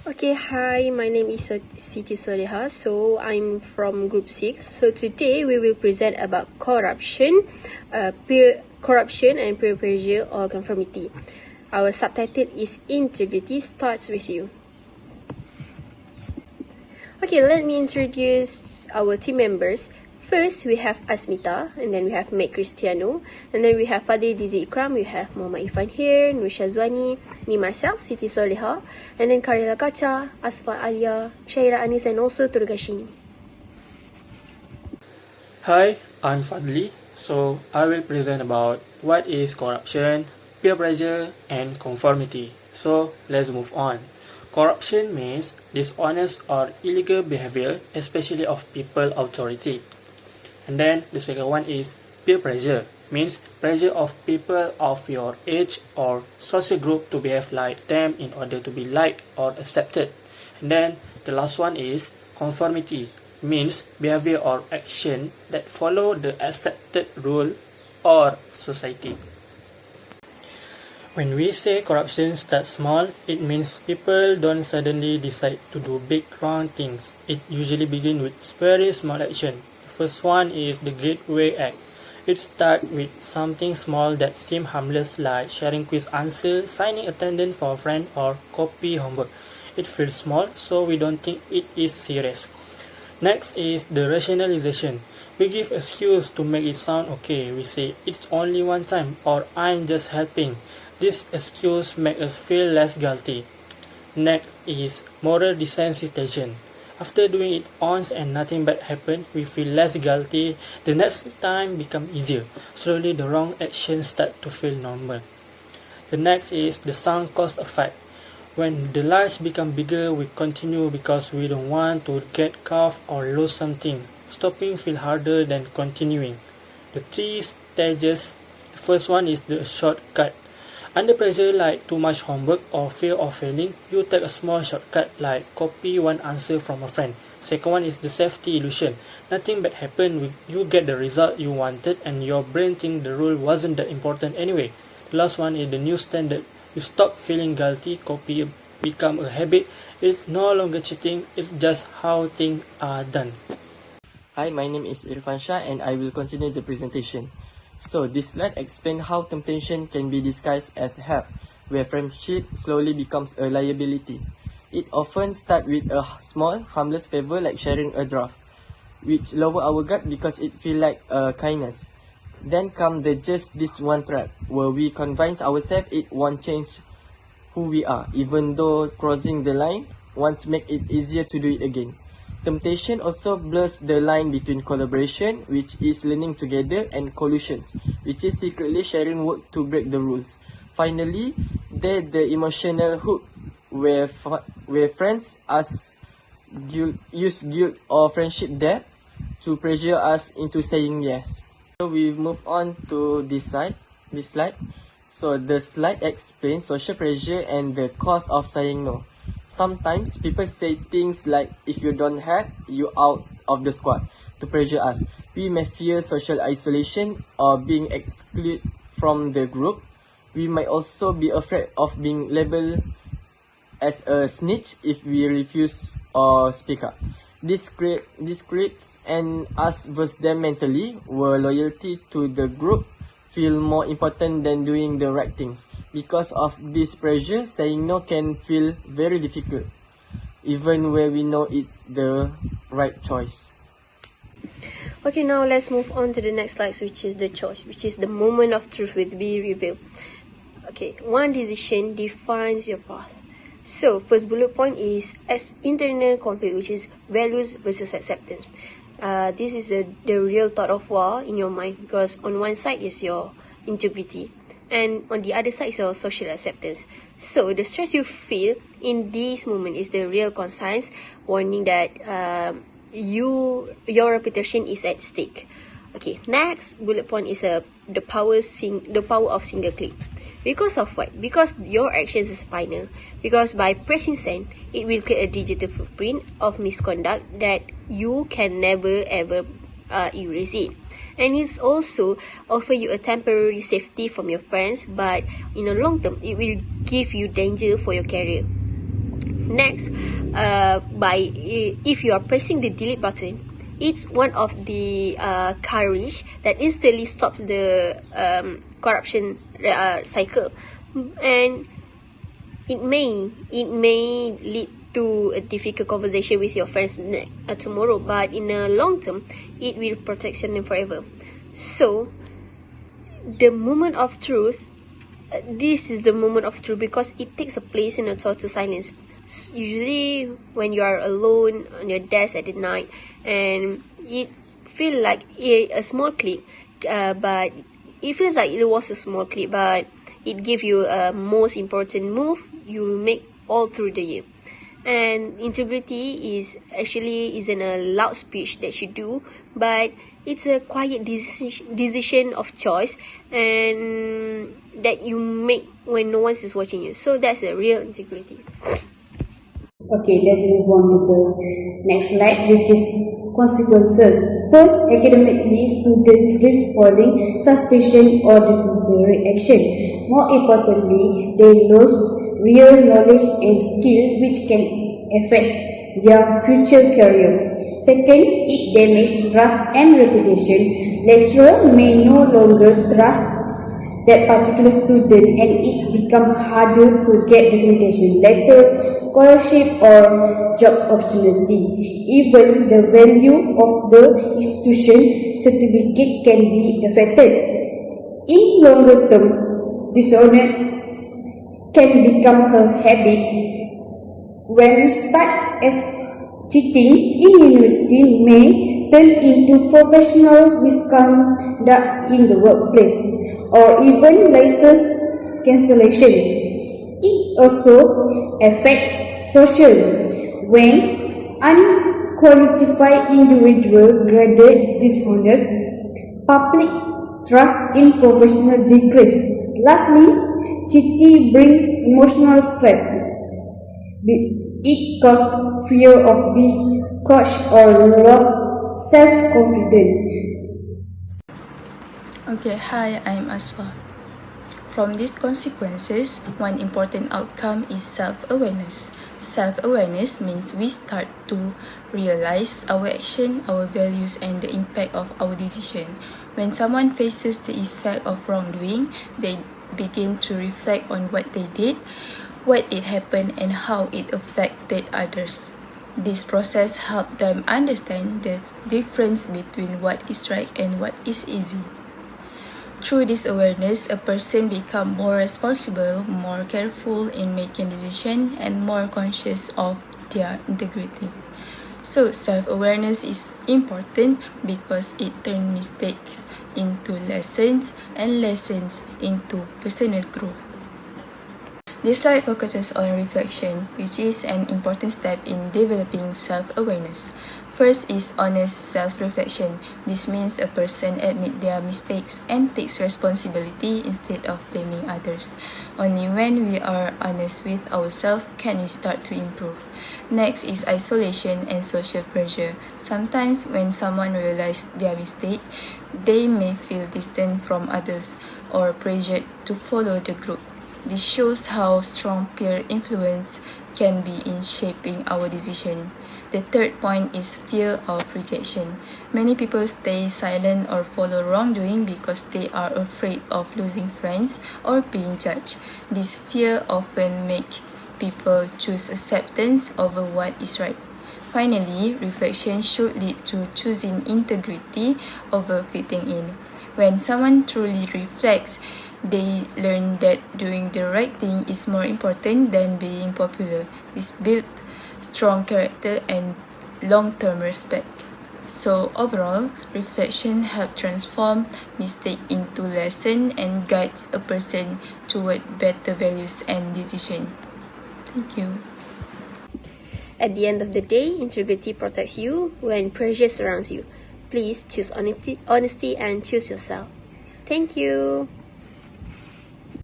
Okay, hi, my name is Siti Soleha. So I'm from Group 6. So today we will present about corruption and peer pressure or conformity. Our subtitle is Integrity Starts With You. Okay, let me introduce our team members. First, we have Asmita, and then we have Meg Cristiano, and then we have Fadil Dizi Ikram, we have Muhammad Irfan here, Nur Shazwani, me myself, Siti Soleha, and then Karila Kacha, Asfa Alia, Syaira Anis, and also Turgashini. Hi, I'm Fadli. So I will present about what is corruption, peer pressure, and conformity. So let's move on. Corruption means dishonest or illegal behavior, especially of people authority. And then the second one is peer pressure, means pressure of people of your age or social group to behave like them in order to be liked or accepted. And then the last one is conformity, means behavior or action that follow the accepted rule or society. When we say corruption starts small, it means people don't suddenly decide to do big wrong things. It usually begins with very small action. The first one is the Gateway Act. It starts with something small that seems harmless, like sharing quiz answers, signing attendance for a friend, or copy homework. It feels small, so we don't think it is serious. Next is the rationalization. We give excuse to make it sound okay. We say it's only one time, or I'm just helping. This excuse makes us feel less guilty. Next is moral desensitization. After doing it once and nothing bad happened, we feel less guilty. The next time becomes easier. Slowly the wrong actions start to feel normal. The next is the sunk cost effect. When the lies become bigger, we continue because we don't want to get caught or lose something. Stopping feels harder than continuing. The three stages. The first one is the shortcut. Under pressure like too much homework or fear of failing, you take a small shortcut like copy one answer from a friend. Second one is the safety illusion. Nothing bad happened, you get the result you wanted and your brain thinks the rule wasn't that important anyway. The last one is the new standard. You stop feeling guilty, copy become a habit. It's no longer cheating, it's just how things are done. Hi, my name is Irfan Shah and I will continue the presentation. So this slide explains how temptation can be disguised as help, where friendship slowly becomes a liability. It often starts with a small, harmless favor like sharing a draft, which lower our gut because it feels like a kindness. Then come the just this one trap, where we convince ourselves it won't change who we are, even though crossing the line once make it easier to do it again. Temptation also blurs the line between collaboration, which is learning together, and collusion, which is secretly sharing work to break the rules. Finally, there's the emotional hook, where friends use guilt or friendship debt to pressure us into saying yes. So we move on to this slide. So the slide explains social pressure and the cost of saying no. Sometimes people say things like, if you don't have, you out of the squad, to pressure us. We may fear social isolation or being excluded from the group. We might also be afraid of being labeled as a snitch if we refuse or speak up. This creates an us versus them mentally, where loyalty to the group feel more important than doing the right things. Because of this pressure, saying no can feel very difficult, even where we know it's the right choice. Okay, now let's move on to the next slide, which is the choice, which is the moment of truth will be revealed. Okay, one decision defines your path. So, first bullet point is as internal conflict, which is values versus acceptance. This is the real thought of war in your mind, because on one side is your integrity and on the other side is your social acceptance. So the stress you feel in this moment is the real conscience warning that your reputation is at stake. Okay, next bullet point is the power of single click. Because of what? Because your actions is final. Because by pressing send, it will create a digital footprint of misconduct that you can never ever erase it. And it's also offer you a temporary safety from your friends, but in the long term, it will give you danger for your career. Next, if you are pressing the delete button, it's one of the courage that instantly stops the corruption cycle, and it may lead to a difficult conversation with your friends tomorrow, but in the long term, it will protect your name forever. So, the moment of truth. This is the moment of truth because it takes a place in a total silence. Usually when you are alone on your desk at the night, and it feels like a small clip, but it feels like it was a small clip, but it gives you a most important move you make all through the year. And integrity isn't a loud speech that you do, but it's a quiet decision of choice and that you make when no one is watching you. So that's a real integrity. Okay, let's move on to the next slide, which is consequences. First, academically, students risk falling suspicion or disciplinary action. More importantly, they lose real knowledge and skill which can affect their future career. Second, it damages trust and reputation. Lecturer may no longer trust that particular student and it becomes harder to get documentation, letter, scholarship or job opportunity. Even the value of the institution certificate can be affected. In longer term, dishonest can become a habit. When we start as cheating in university may turn into professional misconduct in the workplace or even license cancellation. It also affects social. When unqualified individuals graduate dishonest, public trust in professional decrease. Lastly, cheating brings emotional stress. It causes fear of being caught or lost self-confidence. Okay, hi, I'm Asfa. From these consequences, one important outcome is self-awareness. Self-awareness means we start to realize our action, our values, and the impact of our decision. When someone faces the effect of wrongdoing, they begin to reflect on what they did, why it happened, and how it affected others. This process helps them understand the difference between what is right and what is easy. Through this awareness, a person becomes more responsible, more careful in making decisions, and more conscious of their integrity. So, self-awareness is important because it turns mistakes into lessons and lessons into personal growth. This slide focuses on reflection, which is an important step in developing self-awareness. First is honest self-reflection. This means a person admits their mistakes and takes responsibility instead of blaming others. Only when we are honest with ourselves can we start to improve. Next is isolation and social pressure. Sometimes when someone realizes their mistake, they may feel distant from others or pressured to follow the group. This shows how strong peer influence can be in shaping our decision. The third point is fear of rejection. Many people stay silent or follow wrongdoing because they are afraid of losing friends or being judged. This fear often makes people choose acceptance over what is right. Finally, reflection should lead to choosing integrity over fitting in. When someone truly reflects, they learn that doing the right thing is more important than being popular. This builds strong character and long-term respect. So overall, reflection helps transform mistake into lesson and guides a person toward better values and decision. Thank you. At the end of the day, integrity protects you when pressure surrounds you. Please choose honesty and choose yourself. Thank you.